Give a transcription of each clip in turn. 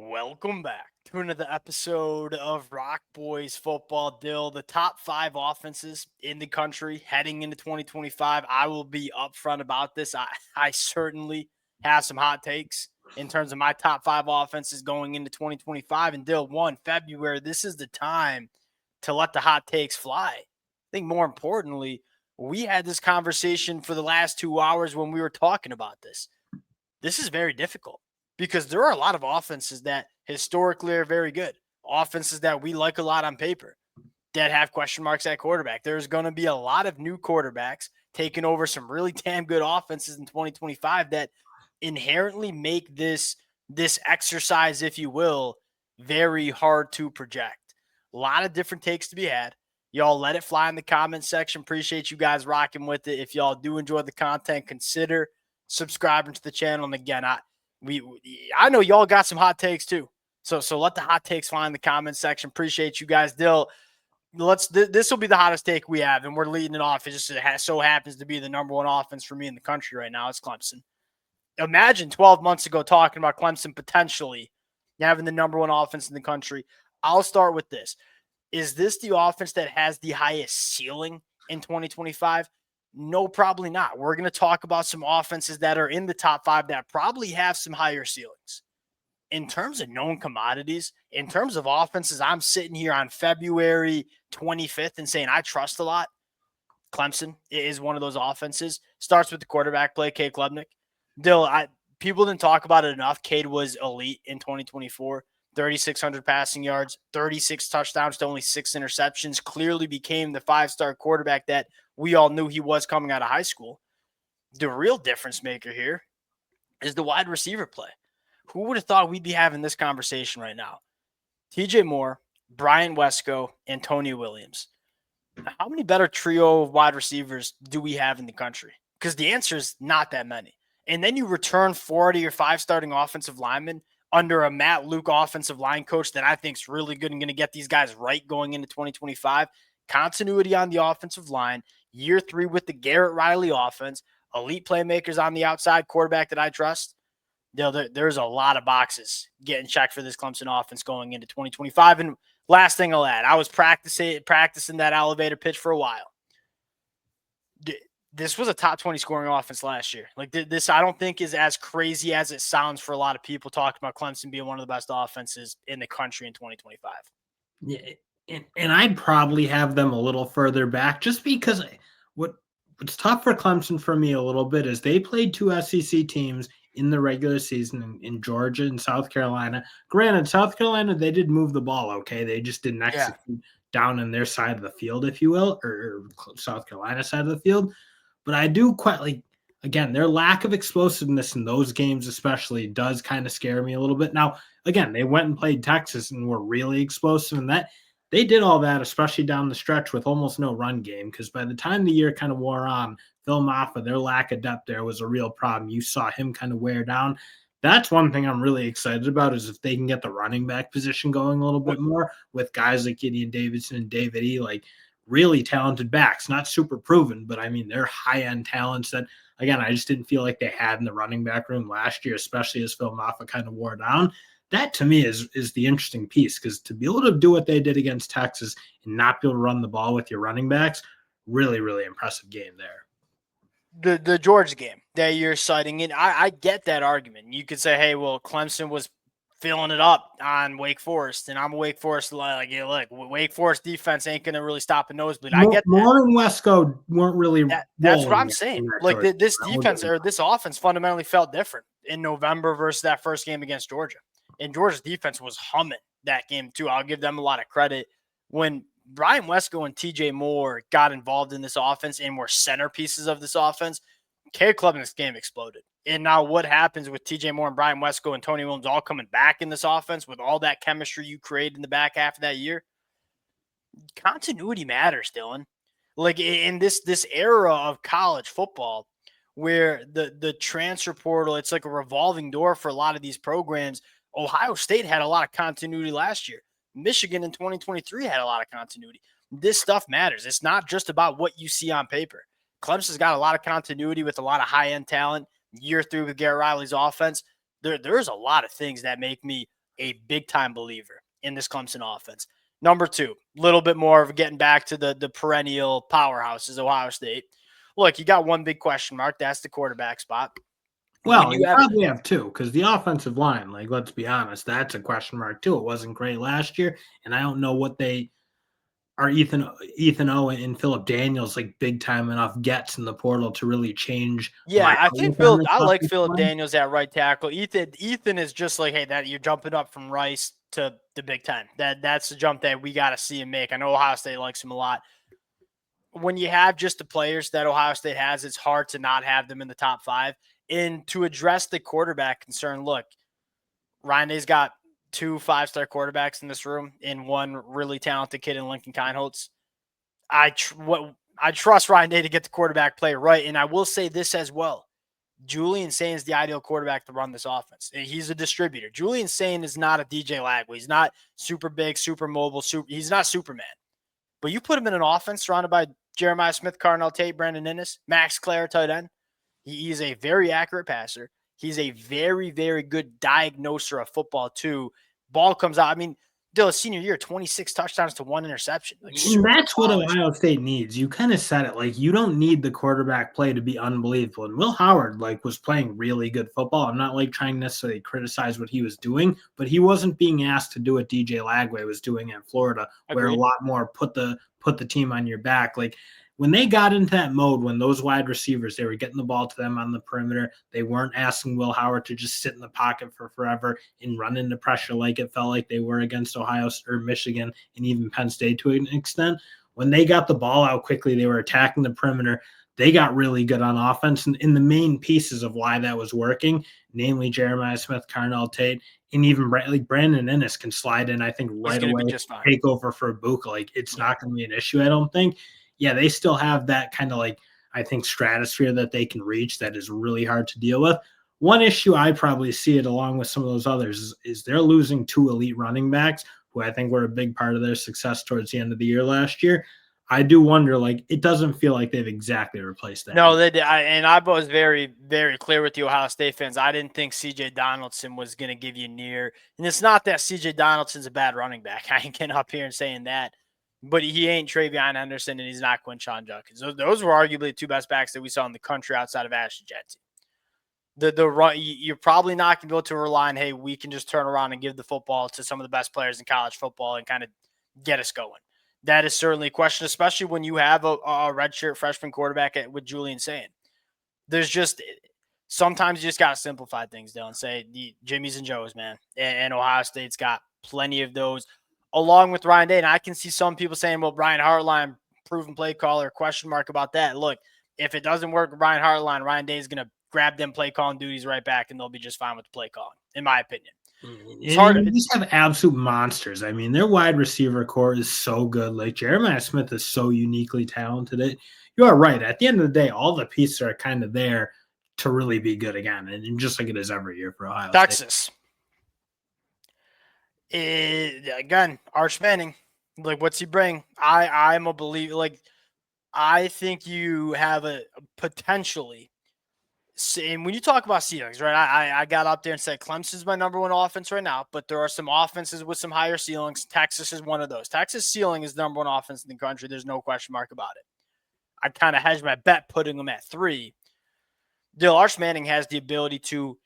Welcome back to another episode of Rock Boys Football Dill, the top 5 offenses in the country heading into 2025. I will be upfront about this. I certainly have some hot takes in terms of my top 5 offenses going into 2025. And Dill, 1 February, this is the time to let the hot takes fly. I think more importantly, we had this conversation for the last 2 hours when we were talking about this. This is very difficult because there are a lot of offenses that historically are very good, offenses that we like a lot on paper that have question marks at quarterback. There's going to be a lot of new quarterbacks taking over some really damn good offenses in 2025 that inherently make this exercise, if you will, very hard to project. A lot of different takes to be had. Y'all let it fly in the comment section. Appreciate you guys rocking with it. If y'all do enjoy the content, consider subscribing to the channel. And again, I know y'all got some hot takes too. So let the hot takes fly in the comment section. Appreciate you guys. Dill, this will be the hottest take we have, and we're leading it off. It just so happens to be the number 1 offense for me in the country right now. It's Clemson. Imagine 12 months ago talking about Clemson potentially having the number 1 offense in the country. I'll start with this. Is this the offense that has the highest ceiling in 2025? No, probably not. We're going to talk about some offenses that are in the top 5 that probably have some higher ceilings. In terms of known commodities, in terms of offenses, I'm sitting here on February 25th and saying I trust a lot. Clemson is one of those offenses. Starts with the quarterback play, Cade Klubnik. Dill, people didn't talk about it enough. Cade was elite in 2024. 3,600 passing yards, 36 touchdowns to only 6 interceptions. Clearly became the 5-star quarterback that we all knew he was coming out of high school. The real difference maker here is the wide receiver play. Who would have thought we'd be having this conversation right now? TJ Moore, Brian Wesco, and Tony Williams. How many better trio of wide receivers do we have in the country? Because the answer is not that many. And then you return 4 out of your 5 starting offensive linemen under a Matt Luke offensive line coach that I think is really good and going to get these guys right going into 2025. Continuity on the offensive line, year 3 with the Garrett Riley offense, elite playmakers on the outside, quarterback that I trust. There's a lot of boxes getting checked for this Clemson offense going into 2025. And last thing I'll add, I was practicing that elevator pitch for a while. This was a top 20 scoring offense last year. Like this, I don't think is as crazy as it sounds for a lot of people talking about Clemson being one of the best offenses in the country in 2025. Yeah, and I'd probably have them a little further back just because what's tough for Clemson for me a little bit is they played 2 SEC teams in the regular season in Georgia and South Carolina. Granted, South Carolina, they did move the ball okay. They just didn't execute down in their side of the field, if you will, or South Carolina side of the field. But I do quite again, their lack of explosiveness in those games especially does kind of scare me a little bit. Now, again, they went and played Texas and were really explosive, and that they did all that, especially down the stretch with almost no run game, because by the time the year kind of wore on, Phil Maffa, their lack of depth there was a real problem. You saw him kind of wear down. That's one thing I'm really excited about is if they can get the running back position going a little bit more with guys like Gideon Davidson and David E., like really talented backs, not super proven, but I mean, they're high-end talents that, again, I just didn't feel like they had in the running back room last year, especially as Phil Maffa kind of wore down. That to me is the interesting piece, because to be able to do what they did against Texas and not be able to run the ball with your running backs, really, really impressive game there. The Georgia game that you're citing, and I get that argument. You could say, hey, well, Clemson was filling it up on Wake Forest, and I'm a Wake Forest like, yeah, look, Wake Forest defense ain't going to really stop a nosebleed. I get that. Moore and Wesco weren't really. That's what I'm saying. Like this defense or this offense fundamentally felt different in November versus that first game against Georgia. And Georgia's defense was humming that game too. I'll give them a lot of credit. When Brian Wesco and TJ Moore got involved in this offense and were centerpieces of this offense, Cade Klubnik's game exploded. And now what happens with TJ Moore and Brian Wesco and Tony Williams all coming back in this offense with all that chemistry you created in the back half of that year? Continuity matters, Dylan. Like in this era of college football where the transfer portal, it's like a revolving door for a lot of these programs. Ohio State had a lot of continuity last year. Michigan in 2023 had a lot of continuity. This stuff matters. It's not just about what you see on paper. Clemson's got a lot of continuity with a lot of high-end talent. Year 3 with Garrett Riley's offense. There's a lot of things that make me a big-time believer in this Clemson offense. Number two, a little bit more of getting back to the perennial powerhouses, Ohio State. Look, you got one big question mark. That's the quarterback spot. When Well, you you have probably have two because the offensive line, like, let's be honest, that's a question mark too. It wasn't great last year, and I don't know what they are Ethan Owen and Philip Daniels like big time enough gets in the portal to really change my Yeah, I think outlook on this I like offensive Philip line. Daniels at right tackle. Ethan is just like, hey, that you're jumping up from Rice to the Big Ten. That's the jump that we got to see him make. I know Ohio State likes him a lot. When you have just the players that Ohio State has, it's hard to not have them in the top five. And to address the quarterback concern, look, Ryan Day's got 2 5-star quarterbacks in this room and one really talented kid in Lincoln Kineholtz. I trust Ryan Day to get the quarterback play right. And I will say this as well. Julian Sain is the ideal quarterback to run this offense. He's a distributor. Julian Sain is not a DJ Lagway. He's not super big, super mobile. He's not Superman. But you put him in an offense surrounded by Jeremiah Smith, Carnell Tate, Brandon Innes, Max Clare, tight end. He is a very accurate passer. He's a very, very good diagnoser of football, too. Ball comes out. I mean, Dilla's senior year, 26 touchdowns to 1 interception. Like, And super that's what polished. Ohio State needs. You kind of said it, like, you don't need the quarterback play to be unbelievable. And Will Howard, like, was playing really good football. I'm not like trying to necessarily criticize what he was doing, but he wasn't being asked to do what DJ Lagway was doing in Florida, where a Agreed. lot more put the team on your back. Like, when they got into that mode, when those wide receivers, they were getting the ball to them on the perimeter, they weren't asking Will Howard to just sit in the pocket for forever and run into pressure like it felt like they were against Ohio or Michigan and even Penn State to an extent. When they got the ball out quickly, they were attacking the perimeter. They got really good on offense. And in the main pieces of why that was working, namely Jeremiah Smith, Carnell Tate, and even like Brandon Innes can slide in, I think, He's right going to be away, just fine. take over for Buka. Like, it's Yeah. not going to be an issue, I don't think. Yeah, they still have that kind of like, I think, stratosphere that they can reach that is really hard to deal with. One issue I probably see it along with some of those others is they're losing 2 elite running backs who I think were a big part of their success towards the end of the year last year. I do wonder, like, it doesn't feel like they've exactly replaced that. No, they did. I was very, very clear with the Ohio State fans. I didn't think C.J. Donaldson was going to give you near. And it's not that C.J. Donaldson's a bad running back. I ain't getting up here and saying that. But he ain't Travion Henderson, and he's not Quinshon Judkins. Those were arguably the 2 best backs that we saw in the country outside of Ashton Jeanty. The run, you're probably not going to be able to rely on, hey, we can just turn around and give the football to some of the best players in college football and kind of get us going. That is certainly a question, especially when you have a redshirt freshman quarterback with Julian Sain. There's just sometimes you just got to simplify things, Dylan. Say the Jimmys and Joes, man. And Ohio State's got plenty of those, along with Ryan Day. And I can see some people saying, well, Brian Hartline, proven play caller, question mark about that. Look, if it doesn't work with Brian Hartline, Ryan Day is going to grab them play calling duties right back, and they'll be just fine with the play calling, in my opinion. It's hard. And you just have absolute monsters. I mean, their wide receiver core is so good. Like, Jeremiah Smith is so uniquely talented. You are right. At the end of the day, all the pieces are kind of there to really be good again. And just like it is every year for Ohio State. Texas. Again, Arch Manning. Like, what's he bring? I'm a believer. Like, I think you have a potentially. And when you talk about ceilings, right? I got up there and said Clemson's my number 1 offense right now, but there are some offenses with some higher ceilings. Texas is one of those. Texas ceiling is the number 1 offense in the country. There's no question mark about it. I kind of hedged my bet putting them at 3. Arch Manning has the ability to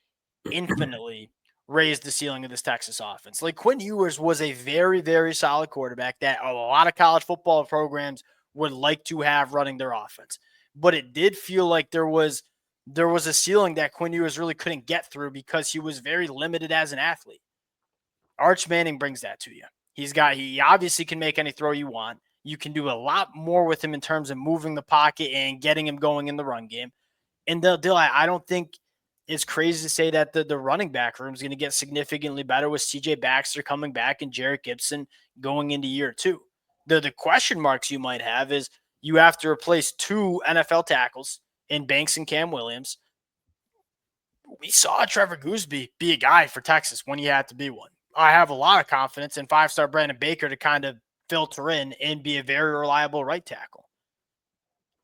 infinitely raise the ceiling of this Texas offense. Like, Quinn Ewers was a very, very solid quarterback that a lot of college football programs would like to have running their offense. But it did feel like there was a ceiling that Quinn Ewers really couldn't get through because he was very limited as an athlete. Arch Manning brings that to you. He obviously can make any throw you want. You can do a lot more with him in terms of moving the pocket and getting him going in the run game. And I don't think it's crazy to say that the running back room is going to get significantly better with C.J. Baxter coming back and Jarrett Gibson going into year 2. The question marks you might have is you have to replace 2 NFL tackles in Banks and Cam Williams. We saw Trevor Gooseby be a guy for Texas when he had to be one. I have a lot of confidence in 5-star Brandon Baker to kind of filter in and be a very reliable right tackle.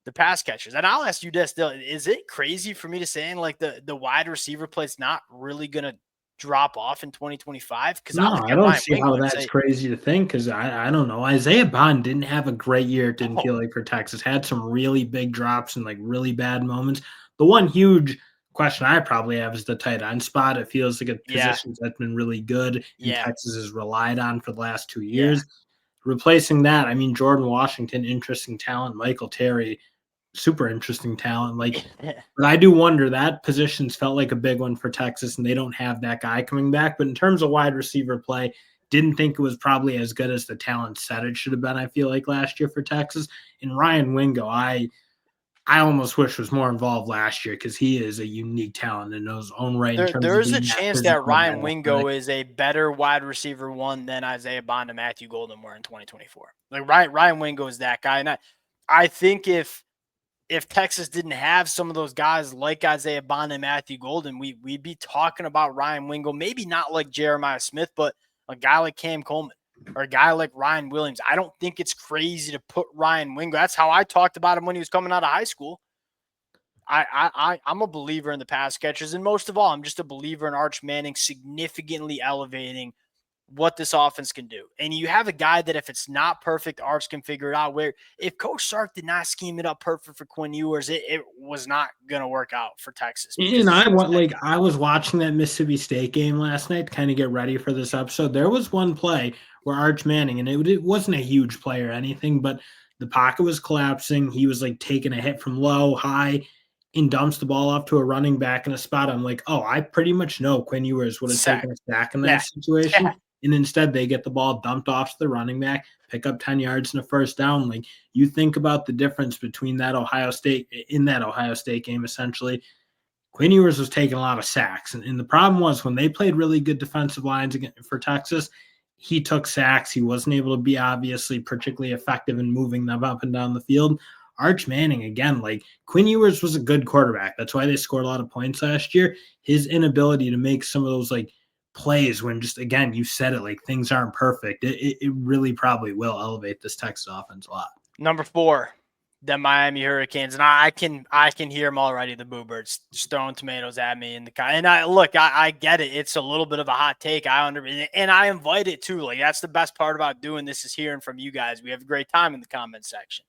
The pass catchers. And I'll ask you this, is it crazy for me to say like the wide receiver play is not really going to drop off in 2025? Because I No, look I at don't Ryan see Wingo how and that's say, crazy to think because I don't know. Isaiah Bond didn't have a great year, it didn't feel oh, like for Texas. Had some really big drops and like really bad moments. The one huge question I probably have is the tight end spot. It feels like a yeah, position that's been really good and yeah, Texas has relied on for the last 2 yeah. years. Replacing that, I mean, Jordan Washington, interesting talent. Michael Terry, super interesting talent. Like, but I do wonder that positions felt like a big one for Texas, and they don't have that guy coming back. But in terms of wide receiver play, didn't think it was probably as good as the talent said it should have been. I feel like last year for Texas and Ryan Wingo, I almost wish was more involved last year because he is a unique talent in his own right in terms of There's a being that chance that physical, Ryan that Wingo athletic. is a better wide receiver one than Isaiah Bond and Matthew Golden were in 2024. Like Ryan Wingo is that guy, and I think if Texas didn't have some of those guys like Isaiah Bond and Matthew Golden, we'd be talking about Ryan Wingo, maybe not like Jeremiah Smith, but a guy like Cam Coleman or a guy like Ryan Williams. I don't think it's crazy to put Ryan Wingo. That's how I talked about him when he was coming out of high school. I'm a believer in the pass catchers, and most of all, I'm just a believer in Arch Manning significantly elevating what this offense can do. And you have a guy that if it's not perfect, Arch can figure it out. Where if Coach Sark did not scheme it up perfect for Quinn Ewers, it was not going to work out for Texas because And it's I just want that like guy. I was watching that Mississippi State game last night to kind of get ready for this episode. There was one play where Arch Manning, and it wasn't a huge play or anything, but the pocket was collapsing. He was like taking a hit from low, high, and dumps the ball off to a running back in a spot. I'm like, oh, I pretty much know Quinn Ewers would have Sack. taken a sack in Yeah. that situation. Yeah. And instead, they get the ball dumped off to the running back, pick up 10 yards and a first down. Like, you think about the difference between that Ohio State in that Ohio State game, essentially Quinn Ewers was taking a lot of sacks. And the problem was when they played really good defensive lines for Texas, he took sacks. He wasn't able to be obviously particularly effective in moving them up and down the field. Arch Manning, again, like Quinn Ewers was a good quarterback. That's why they scored a lot of points last year. His inability to make some of those like plays when just, again, you said it, like things aren't perfect. It really probably will elevate this Texas offense a lot. Number 4, the Miami Hurricanes, and I can hear them already. The Boo Birds just throwing tomatoes at me, and I get it. It's a little bit of a hot take. And I invite it too. Like that's the best part about doing this is hearing from you guys. We have a great time in the comment section.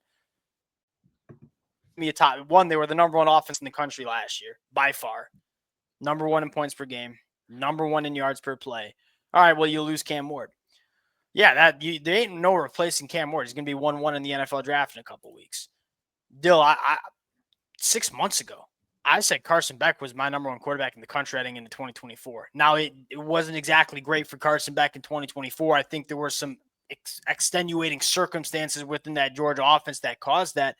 Me a top one. They were the number 1 offense in the country last year by far. Number 1 in points per game. Number 1 in yards per play. All right, well you lose Cam Ward. Yeah, there ain't no replacing Cam Ward. He's going to be 1-1 in the NFL draft in a couple weeks. Dill, I 6 months ago, I said Carson Beck was my number 1 quarterback in the country heading into 2024. Now, it wasn't exactly great for Carson Beck in 2024. I think there were some extenuating circumstances within that Georgia offense that caused that.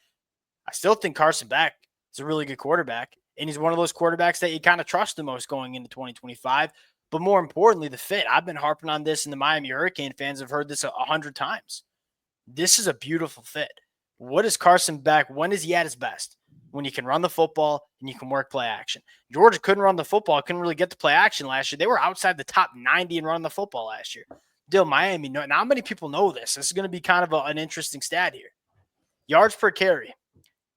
I still think Carson Beck is a really good quarterback, and he's one of those quarterbacks that you kind of trust the most going into 2025. But more importantly, the fit. I've been harping on this, and the Miami Hurricane fans have heard this 100 times. This is a beautiful fit. What is Carson Beck? When is he at his best? When you can run the football and you can work play action. Georgia couldn't run the football, couldn't really get to play action last year. They were outside the top 90 in running the football last year. Dill, Miami, not many people know this. This is going to be kind of an interesting stat here. Yards per carry,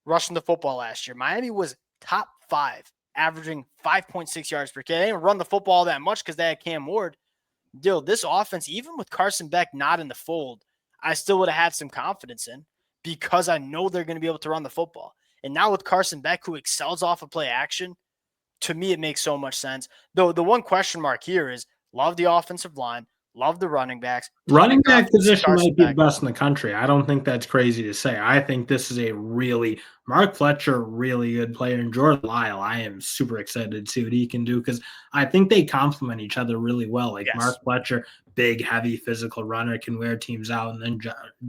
rushing the football last year. Miami was top 5, averaging 5.6 yards per carry. They didn't run the football that much because they had Cam Ward. Dill, this offense, even with Carson Beck not in the fold, I still would have had some confidence in because I know they're going to be able to run the football. And now with Carson Beck, who excels off of play action, to me, it makes so much sense. Though the one question mark here is love the offensive line, love the running backs. Ton Running of back confidence in position Carson might be the Beck. best in the country. I don't think that's crazy to say. I think this is a really Mark Fletcher, really good player, and Jordan Lyle. I am super excited to see what he can do because I think they complement each other really well. Like Mark Yes. Fletcher, big, heavy, physical runner, can wear teams out, and then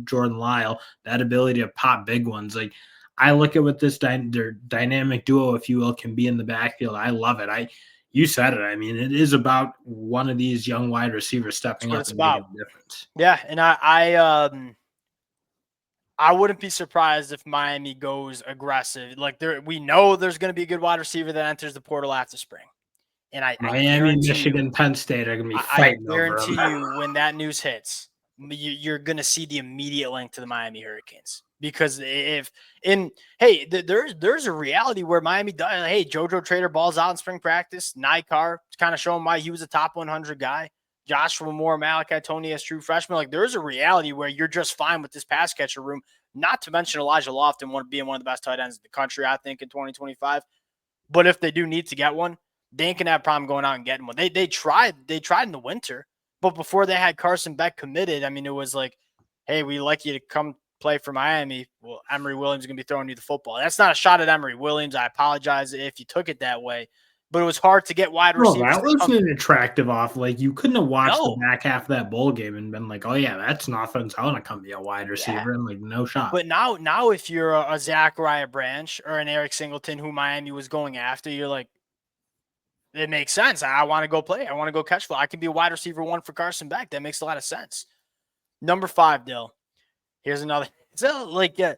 Jordan Lyle, that ability to pop big ones. Like I look at what this dynamic duo, if you will, can be in the backfield. I love it. You said it. I mean, it is about one of these young wide receivers That's stepping what up it's and making about. a difference. Yeah, and I wouldn't be surprised if Miami goes aggressive. Like we know there's going to be a good wide receiver that enters the portal after spring. And I Miami, guarantee you, Michigan, Penn State are going to be I fighting over guarantee him. you when that news hits, you're going to see the immediate link to the Miami Hurricanes. Because there's a reality where Miami does. Hey, JoJo Trader balls out in spring practice. Nykar kind of showing why he was a top 100 guy. Joshua Moore, Malachi Tony as true freshmen. Like, there's a reality where you're just fine with this pass catcher room. Not to mention Elijah Lofton being one of the best tight ends in the country, I think, in 2025. But if they do need to get one, they ain't gonna have a problem going out and getting one. They tried in the winter, but before they had Carson Beck committed, I mean, it was like, hey, we like you to come play for Miami. Well, Emory Williams is gonna be throwing you the football. That's not a shot at Emory Williams. I apologize if you took it that way, but it was hard to get wide No, receivers. that wasn't an attractive off. Like, you couldn't have watched the No, back half of that bowl game and been like, "Oh yeah, that's an offense. I want to come be a wide yeah. receiver." And like, no shot. But now if you're a Zachariah Branch or an Eric Singleton who Miami was going after, you're like, it makes sense. I want to go play. I want to go catch football. I can be a wide receiver one for Carson Beck. That makes a lot of sense. Number 5, Dill. Here's another. It's like, I'm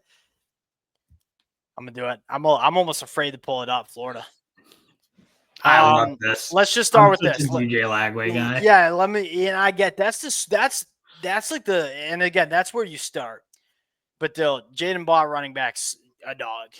gonna do it. I'm almost afraid to pull it up. Florida. I love this. Let's just start with such this. a DJ Lagway guy. Yeah, let me. And I get that's like the. And again, that's where you start. But Dill, Jaden Ball running backs a dog.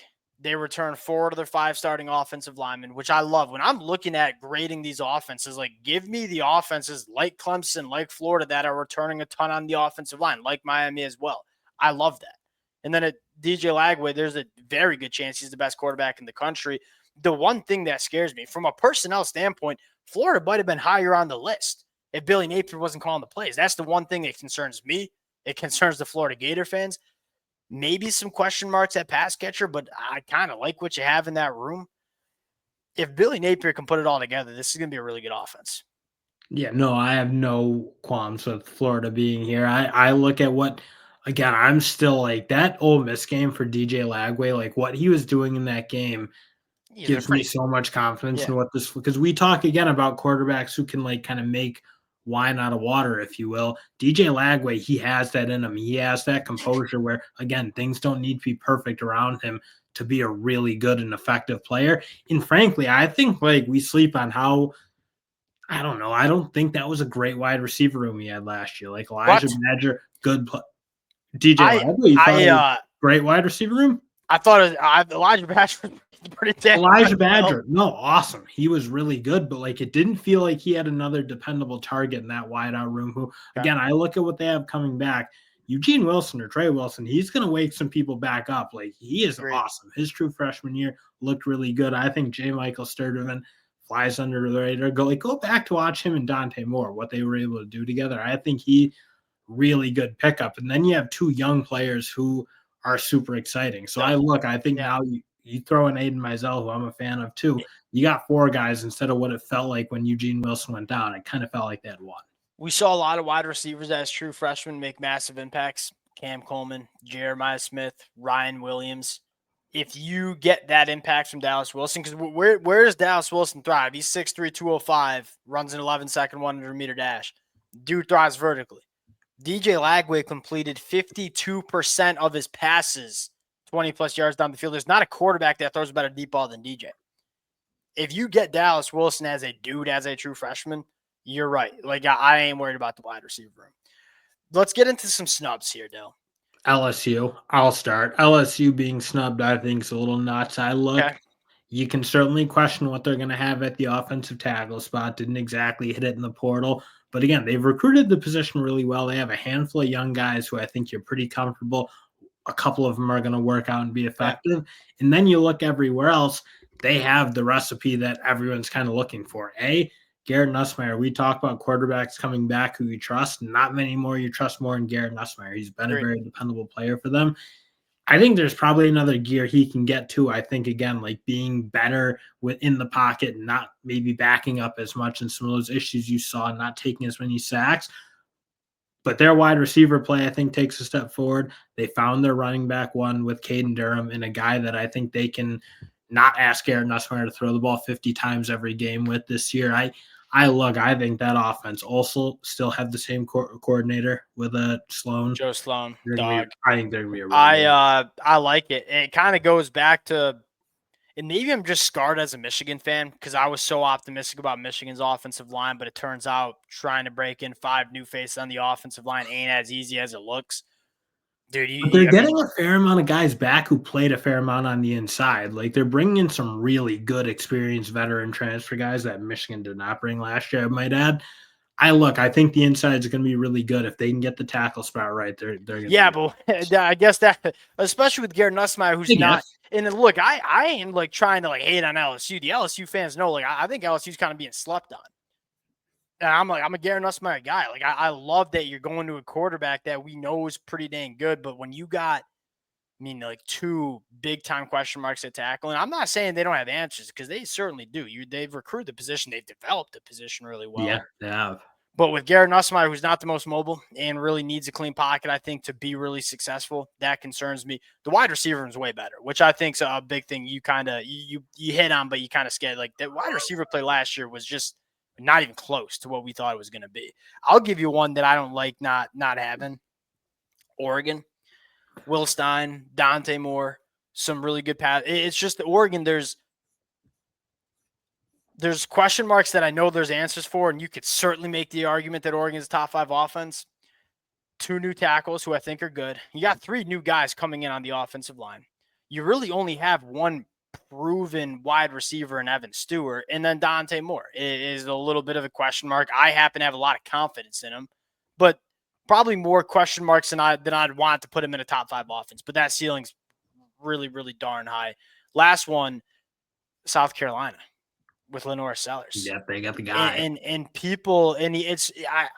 They return 4 of their 5 starting offensive linemen, which I love. When I'm looking at grading these offenses, like, give me the offenses like Clemson, like Florida, that are returning a ton on the offensive line, like Miami as well. I love that. And then at DJ Lagway, there's a very good chance he's the best quarterback in the country. The one thing that scares me, from a personnel standpoint, Florida might have been higher on the list if Billy Napier wasn't calling the plays. That's the one thing that concerns me. It concerns the Florida Gator fans. Maybe some question marks at pass catcher, but I kind of like what you have in that room. If Billy Napier can put it all together, this is going to be a really good offense. Yeah, no, I have no qualms with Florida being here. I look at what, again, I'm still like that Ole Miss game for DJ Lagway, like what he was doing in that game Yeah, they're gives me pretty. so much confidence Yeah, in what this, because we talk again about quarterbacks who can like kind of make wine out of water, if you will. DJ Lagway, he has that in him. He has that composure where, again, things don't need to be perfect around him to be a really good and effective player. And frankly, I think like we sleep on how, I don't know. I don't think that was a great wide receiver room he had last year. Like Elijah but Badger, DJ I Lagway, you thought it was I great wide receiver room? I thought Elijah Bashford was pretty damn Elijah good. Badger, no, awesome. He was really good, but like it didn't feel like he had another dependable target in that wideout room. Who, Okay. again, I look at what they have coming back. Eugene Wilson or Trey Wilson, he's going to wake some people back up. Like he is Agreed. awesome. His true freshman year looked really good. I think J. Michael Sturtevant flies under the radar. Go back to watch him and Dante Moore, what they were able to do together. I think he really good pickup. And then you have 2 young players who are super exciting. So I think Yeah. now you throw in Aiden Mizell, who I'm a fan of too. You got 4 guys instead of what it felt like when Eugene Wilson went down. It kind of felt like they had 1. We saw a lot of wide receivers as true freshmen make massive impacts. Cam Coleman, Jeremiah Smith, Ryan Williams. If you get that impact from Dallas Wilson, because where does Dallas Wilson thrive? He's 6'3", 205, runs an 11-second 100-meter dash. Dude thrives vertically. DJ Lagway completed 52% of his passes 20-plus yards down the field. There's not a quarterback that throws a better deep ball than DJ. If you get Dallas Wilson as a dude, as a true freshman, you're right. Like, I ain't worried about the wide receiver room. Let's get into some snubs here, Dale. LSU, I'll start. LSU being snubbed, I think, is a little nuts. Okay. You can certainly question what they're going to have at the offensive tackle spot. Didn't exactly hit it in the portal. But again, they've recruited the position really well. They have a handful of young guys who I think you're pretty comfortable. A couple of them are going to work out and be effective. Yeah. And then you look everywhere else, they have the recipe that everyone's kind of looking for. Garrett Nussmeier. We talk about quarterbacks coming back who you trust. Not many more you trust more in Garrett Nussmeier. He's been a very dependable player for them. I think there's probably another gear he can get to. I think, again, like being better within the pocket and not maybe backing up as much, and some of those issues you saw, not taking as many sacks. But their wide receiver play, I think, takes a step forward. They found their running back one with Caden Durham, and a guy that I think they can not ask Garrett Nussmeier to throw the ball 50 times every game with this year. I think that offense also still have the same coordinator with Sloan. Joe Sloan, dog. I think they're gonna be a really I like it. It kind of goes back to and maybe I'm just scarred as a Michigan fan because I was so optimistic about Michigan's offensive line, but it turns out trying to break in 5 new faces on the offensive line ain't as easy as it looks. Dude, But they're I mean, getting a fair amount of guys back who played a fair amount on the inside. Like, they're bringing in some really good experienced veteran transfer guys that Michigan did not bring last year, I might add. I think the inside is going to be really good. If they can get the tackle spot right, they're going to yeah, be but I guess that, especially with Garrett Nussmeier, who's big not. if. And then look, I ain't like trying to like hate on LSU. The LSU fans know, like, I think LSU's kind of being slept on. And I'm a Garrett Nussmeier guy. Like, I love that you're going to a quarterback that we know is pretty dang good. But when you got, I mean, like 2 big time question marks at tackle, and I'm not saying they don't have answers because they certainly do. They've recruited the position, they've developed the position really well. Yeah, they have. But with Garrett Nussmeier, who's not the most mobile and really needs a clean pocket, I think to be really successful, that concerns me. The wide receiver is way better, which I think is a big thing. You kind of you hit on, but you kind of scared. Like that wide receiver play last year was just not even close to what we thought it was going to be. I'll give you one that I don't like not having. Oregon, Will Stein, Dante Moore, some really good pass. It's just the Oregon. There's question marks that I know there's answers for, and you could certainly make the argument that Oregon's top 5 offense. 2 new tackles who I think are good. You got 3 new guys coming in on the offensive line. You really only have one proven wide receiver in Evan Stewart, and then Dante Moore is a little bit of a question mark. I happen to have a lot of confidence in him, but probably more question marks than I'd want to put him in a top 5 offense. But that ceiling's really, really darn high. Last one, South Carolina with Lenore Sellers. Yeah, they got the guy. And people and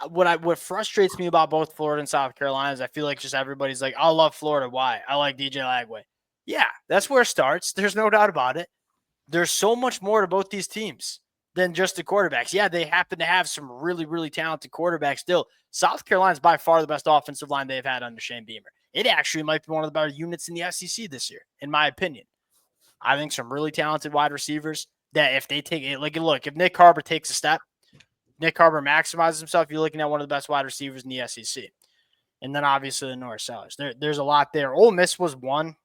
what frustrates me about both Florida and South Carolina is I feel like just everybody's like, I love Florida. Why? I like DJ Lagway. Yeah, that's where it starts. There's no doubt about it. There's so much more to both these teams than just the quarterbacks. Yeah, they happen to have some really, really talented quarterbacks still. South Carolina's by far the best offensive line they've had under Shane Beamer. It actually might be one of the better units in the SEC this year, in my opinion. I think some really talented wide receivers that if they take it, like, look, if Nick Harbor takes a step, Nick Harbor maximizes himself, you're looking at one of the best wide receivers in the SEC. And then obviously the North Sellers. There's a lot there. Ole Miss was one.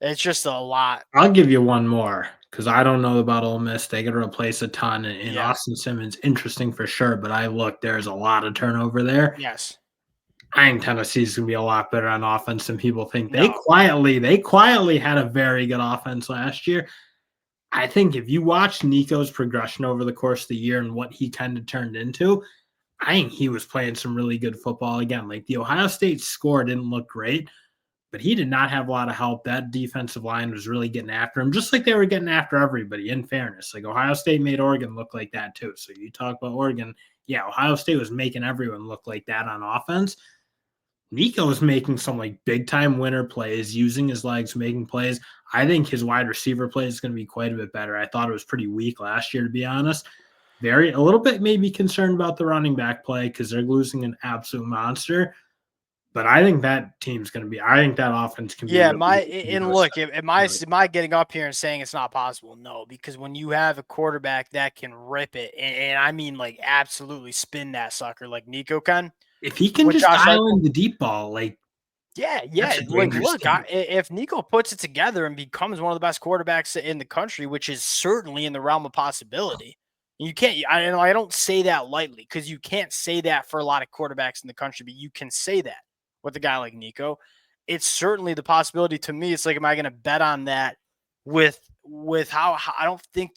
It's just a lot. I'll give you one more because I don't know about Ole Miss. They got to replace a ton, and Yeah. Austin Simmons, interesting for sure. But there's a lot of turnover there. Yes. I think Tennessee's gonna be a lot better on offense than people think. They No. quietly had a very good offense last year. I think if you watch Nico's progression over the course of the year and what he kind of turned into, I think he was playing some really good football again. Like the Ohio State score didn't look great, but he did not have a lot of help. That defensive line was really getting after him, just like they were getting after everybody, in fairness. Like Ohio State made Oregon look like that too. So you talk about Oregon, yeah, Ohio State was making everyone look like that on offense. Nico is making some like big time winner plays, using his legs, making plays. I think his wide receiver play is going to be quite a bit better. I thought it was pretty weak last year, to be honest. A little bit maybe concerned about the running back play because they're losing an absolute monster. But I think that team's going to be. I think that offense can be. Yeah, Really, look, am I getting up here and saying it's not possible? No, because when you have a quarterback that can rip it, and I mean like absolutely spin that sucker like Nico can, if he can with just Josh dial Heupel, in the deep ball, like yeah. that's a Like, dangerous look, team. if Nico puts it together and becomes one of the best quarterbacks in the country, which is certainly in the realm of possibility, you can't. I don't say that lightly because you can't say that for a lot of quarterbacks in the country, but you can say that with a guy like Nico. It's certainly the possibility to me. It's like, am I going to bet on that with how I don't think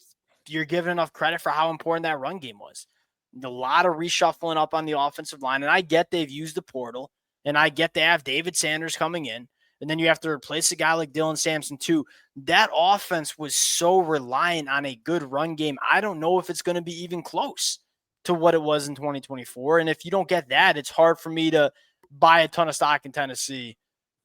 you're giving enough credit for how important that run game was. A lot of reshuffling up on the offensive line, and I get they've used the portal. And I get they have David Sanders coming in, and then you have to replace a guy like Dylan Sampson too. That offense was so reliant on a good run game. I don't know if it's going to be even close to what it was in 2024. And if you don't get that, it's hard for me to buy a ton of stock in Tennessee.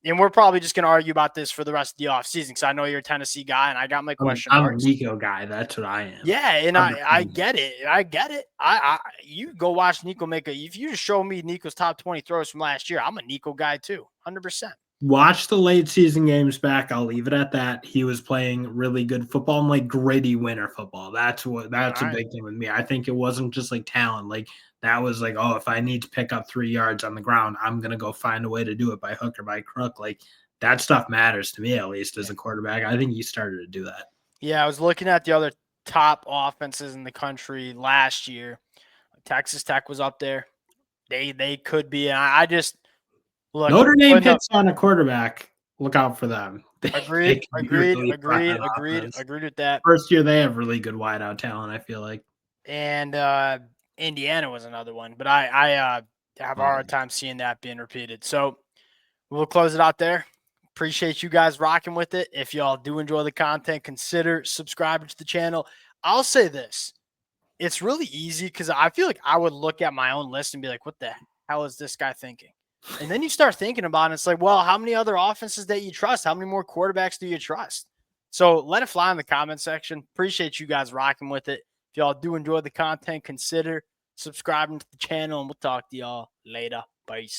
And we're probably just going to argue about this for the rest of the offseason because I know you're a Tennessee guy and I got my question I'm a marks. Nico guy. That's what I am. Yeah, and I 100%. get it. You go watch Nico make if you just show me Nico's top 20 throws from last year, I'm a Nico guy too, 100%. Watch the late season games back. I'll leave it at that. He was playing really good football and like gritty winner football. That's All a right. big thing with me. I think it wasn't just like talent. Like that was like, oh, if I need to pick up 3 yards on the ground, I'm gonna go find a way to do it by hook or by crook. Like that stuff matters to me, at least as a quarterback. I think he started to do that. Yeah, I was looking at the other top offenses in the country last year. Texas Tech was up there. They could be. And I just look Notre Dame when the hits on a quarterback. Look out for them. They agreed, can be agreed, really fun agreed, on agreed, offense. agreed with that. First year, they have really good wideout talent, I feel like. And Indiana was another one, but I have a hard time seeing that being repeated. So we'll close it out there. Appreciate you guys rocking with it. If y'all do enjoy the content, consider subscribing to the channel. I'll say this. It's really easy because I feel like I would look at my own list and be like, what the hell is this guy thinking? And then you start thinking about it. It's like, well, how many other offenses that you trust? How many more quarterbacks do you trust? So let it fly in the comment section. Appreciate you guys rocking with it. If y'all do enjoy the content, consider subscribing to the channel, and we'll talk to y'all later. Peace.